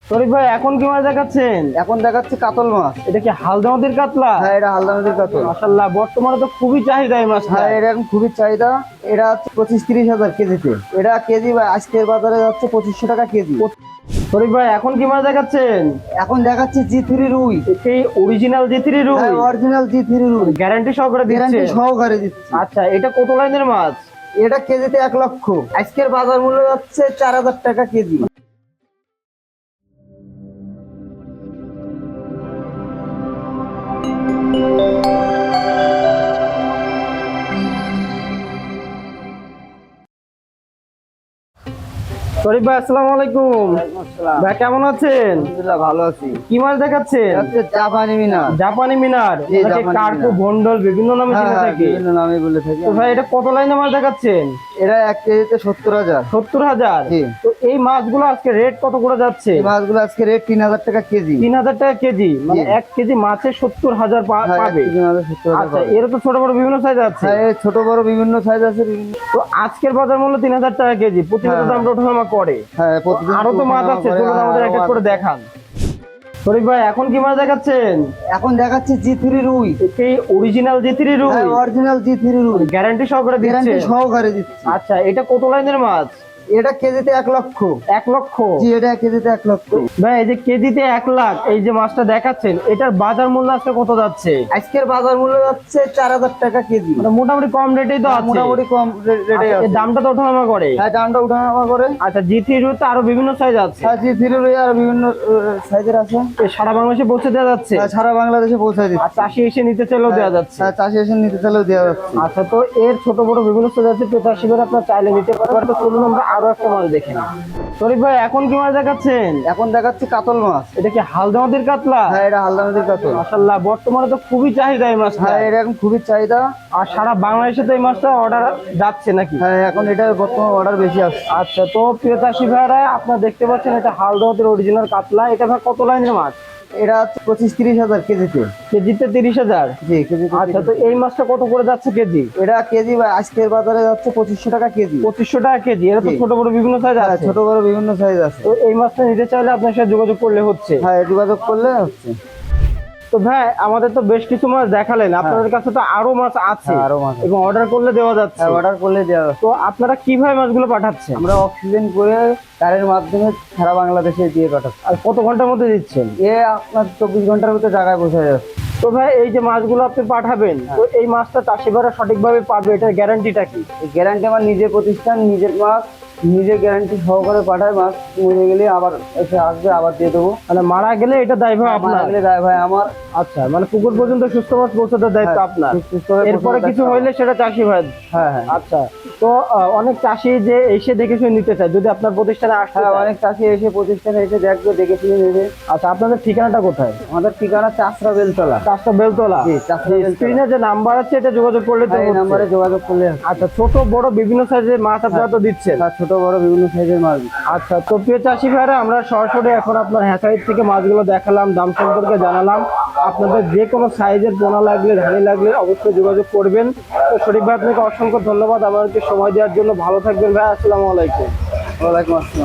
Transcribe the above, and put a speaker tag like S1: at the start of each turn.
S1: শরীফ ভাই এখন কি মাছ দেখাচ্ছেন?
S2: এখন দেখাচ্ছে কাতল মাছ।
S1: এটা কি হালদা নদীর কাতলা?
S2: হ্যাঁ, এটা হালদা নদীর কাতল।
S1: মাশাআল্লাহ, বর্তমানে তো খুবই চাহিদা এই মাছটা।
S2: হ্যাঁ, এটা এখন খুবই চাহিদা। এটা হচ্ছে 25-30 হাজার কেজিতে। এটা কেজি আজকের বাজারে যাচ্ছে 2500 টাকা কেজি।
S1: শরীফ ভাই এখন কি মাছ দেখাচ্ছেন?
S2: এখন দেখাচ্ছে G3 রুই।
S1: এই অরিজিনাল জিতিরি রুই?
S2: হ্যাঁ, অরিজিনাল G3 রুই।
S1: গ্যারান্টি সহকারে দিচ্ছে?
S2: গ্যারান্টি সহকারে দিচ্ছে।
S1: আচ্ছা, এটা কত লাইনের মাছ?
S2: এটা কেজিতে 1 লক্ষ। আজকের বাজার মূল্য যাচ্ছে 4000 টাকা কেজি।
S1: শরীফ ভাই আসসালামু আলাইকুম। ভাই কেমন আছেন?
S2: আলহামদুলিল্লাহ, ভালো আছি।
S1: কি মাছ দেখাচ্ছেন?
S2: এটা হচ্ছে জাপানি মিনা।
S1: জাপানি মিনার,
S2: জি,
S1: এটাকে
S2: জাপানি
S1: কার্পু,
S2: মিনার।
S1: ভন্ডল বিভিন্ন নামে চিনে
S2: হ্যাঁ,
S1: থাকি।
S2: বিভিন্ন নামে বলে থাকি।
S1: তো ভাই এটা কত লাইনের মাছ দেখাচ্ছেন?
S2: এটা 1 কেজিতে 70,000।
S1: 70,000।
S2: জি।
S1: তো এই মাছগুলো আজকে রেট কত করে যাচ্ছে?
S2: এই মাছগুলো আজকে রেট 3000 টাকা কেজি।
S1: 3000 টাকা কেজি, মানে
S2: জি।
S1: 1 কেজি মাছে 70,000
S2: হ্যাঁ, 1
S1: পাবে।
S2: কেজি মাছে 70,000
S1: আচ্ছা,
S2: পাবে।
S1: এর তো ছোট বড় বিভিন্ন সাইজ আছে।
S2: হ্যাঁ, এর ছোট বড় বিভিন্ন সাইজ আছে। বিভিন্ন।
S1: তো আজকের বাজার মূল্য 3000 টাকা কেজি, প্রতিনিয়ত
S2: হ্যাঁ।
S1: দামটা ওঠানামা করে।
S2: হ্যাঁ, প্রতিদিন
S1: আরো তো মাছ আছে, চলুন আমাদের এক এক করে দেখান। শরীফ ভাই এখন কি মাছ দেখাচ্ছেন?
S2: এখন দেখাচ্ছে G3 রুই।
S1: এই অরিজিনাল জিতিরি রুই?
S2: হ্যাঁ, অরিজিনাল G3 রুই।
S1: গ্যারান্টি সহকারে দিচ্ছে?
S2: গ্যারান্টি সহকারে দিচ্ছে।
S1: আচ্ছা, এটা কত লাইনের মাছ?
S2: এটা কেজিতে 1 লক্ষ।
S1: 1 লক্ষ?
S2: জি, এটা কেজিতে 1 লক্ষ।
S1: ভাই এই যে কেজিতে 1 লাখ, এই যে মাছটা দেখাচ্ছেন, এটার বাজার মূল্য আজকে কত যাচ্ছে?
S2: আজকের বাজার মূল্য যাচ্ছে 4000 টাকা কেজি।
S1: মানে মোটামুটি কম রেটেই তো আছে।
S2: মোটামুটি কম রেটে
S1: আচ্ছা,
S2: আছে।
S1: এর দামটা তো ওঠানামা করে।
S2: হ্যাঁ, দামটা উঠানামা করে।
S1: আচ্ছা, জি3 রুই তো আরো বিভিন্ন সাইজ আছে।
S2: হ্যাঁ, G3 রুই আর বিভিন্ন সাইজের আছে।
S1: এ সারা বাংলাদেশে পৌঁছে দেওয়া যাচ্ছে?
S2: হ্যাঁ, সারা বাংলাদেশে পৌঁছায়
S1: আর
S2: দিচ্ছে।
S1: চাষি এসে নিতে চাইলেও দেওয়া যাচ্ছে?
S2: হ্যাঁ, চাষি এসে নিতে চাইলেও দেওয়া যাচ্ছে।
S1: আচ্ছা, তো এর ছোট বড় বিভিন্ন সাইজ আছে, তো চাষি ভাই আপনার চাইলে নিতে পারবেন। তো চলুন আমরা আরো একটা মাছ দেখে নিই। শরীফ ভাই এখন কি মাছ দেখাচ্ছেন?
S2: এখন দেখাচ্ছে কাতল মাছ।
S1: এটা কি হালদা নদীর কাতলা?
S2: হ্যাঁ, এটা হালদা নদীর কাতল।
S1: মাশাআল্লাহ, বর্তমানে তো খুবই চাহিদা এই মাছটা।
S2: হ্যাঁ, এটা এখন খুবই চাহিদা।
S1: আর সারা বাংলাদেশে তো এই মাছটা অর্ডার যাচ্ছে নাকি?
S2: হ্যাঁ, এখন এটা বর্তমান অর্ডার বেশি আসছে।
S1: আচ্ছা, তো প্রিয় চাষি ভাইরা আপনারা দেখতে পাচ্ছেন, এটা হালদা নদীর অরিজিনাল কাতলা। এটা ভাই কত লাইনের মাছ?
S2: এটা হচ্ছে 25-30 হাজার কেজিতে।
S1: কেজিতে 30,000?
S2: জি, কেজিতে।
S1: আচ্ছা, তো এই মাছটা কত করে যাচ্ছে কেজি?
S2: এটা কেজি আজকের বাজারে যাচ্ছে 2500 টাকা কেজি।
S1: 2500 টাকা কেজি। এর তো
S2: জি।
S1: ছোট বড় বিভিন্ন সাইজ
S2: হ্যাঁ,
S1: আছে।
S2: ছোট বড় বিভিন্ন সাইজ আছে।
S1: তো এই মাছটা নিতে চাইলে আপনার সাথে যোগাযোগ করলে হচ্ছে।
S2: হ্যাঁ, যোগাযোগ করলে হচ্ছে।
S1: তো ভাই আমাদের তো বেশ কিছু মাছ দেখালেন, আপনাদের কাছে তো আরো মাছ আছে
S2: হ্যাঁ, আরো মাছ আছে।
S1: এবং অর্ডার করলে দেওয়া যাচ্ছে।
S2: হ্যাঁ, অর্ডার করলে দেওয়া যাচ্ছে।
S1: তো আপনারা কিভাবে মাছগুলো পাঠাচ্ছেন?
S2: আমরা অক্সিজেন করে কারের মাধ্যমে সারা বাংলাদেশে দিয়ে পাঠাচ্ছি।
S1: আর কত ঘন্টার মধ্যে দিচ্ছেন?
S2: আপনার 24 ঘন্টার ভিতরে জায়গায় পৌঁছে যাচ্ছে।
S1: তো ভাই এই যে মাছগুলো আপনি পাঠাবেন, তো এই মাছটা চাষিভাইরা সঠিকভাবে পাবে, এটার গ্যারান্টিটা কি?
S2: এই গ্যারান্টি আমার নিজের প্রতিষ্ঠান, নিজের মাছ, নিজে গ্যারান্টি সহকারে পাঠায়। মাছ মরে গেলে আবার এসে আসবে, আবার দিয়ে দেবো।
S1: মানে মারা গেলে এটা দায়ভার আপনার?
S2: মারা গেলে দায় ভাই আমার।
S1: আচ্ছা, মানে পুকুর পর্যন্ত সুস্থ মাছ পৌঁছাতে দায়িত্ব
S2: হ্যাঁ,
S1: আপনার।
S2: সুস্থ হয়ে
S1: এরপরে
S2: পৌঁছাতে
S1: কিছু
S2: দায়িত্ব
S1: হইলে সেটা চাষি ভাই।
S2: হ্যাঁ, হ্যাঁ।
S1: আচ্ছা, তো অনেক চাষি যে এসে দেখে শুনে নিতে চায়, যদি আপনার প্রতিষ্ঠানে আসতে
S2: হ্যাঁ,
S1: চায়।
S2: অনেক চাষি এসে প্রতিষ্ঠানে এসে দেখবে, দেখে শুনে নেবে।
S1: আচ্ছা, আপনাদের ঠিকানাটা কোথায়?
S2: আমাদের ঠিকানা চাষরা বেলতলা।
S1: চাষটা বেলতলা?
S2: জি, চাষরা বেলতলা।
S1: স্ক্রিনে যে নাম্বার আছে এটা যোগাযোগ করলে তো
S2: এই
S1: হচ্ছে।
S2: নাম্বারে যোগাযোগ করলে হচ্ছে।
S1: আচ্ছা, ছোট বড় বিভিন্ন সাইজের মাছ আপনারা তো দিচ্ছেন?
S2: আর ছোট বড় বিভিন্ন সাইজের মাছ।
S1: আচ্ছা, তো প্রিয় চাষি ভাইরা, আমরা সরাসরি এখন আপনার হ্যাচারি থেকে মাছগুলো দেখালাম, দাম সম্পর্কে জানালাম। আপনাদের যে কোনো সাইজের পোনা লাগলে, ধানি লাগলে অবশ্যই যোগাযোগ করবেন। তো শরীফ ভাই আপনাকে অসংখ্য ধন্যবাদ আমাদেরকে সময় দেওয়ার জন্য। ভালো থাকবেন ভাই, আসসালামু আলাইকুম।
S2: ওয়ালাইকুম আসসালাম।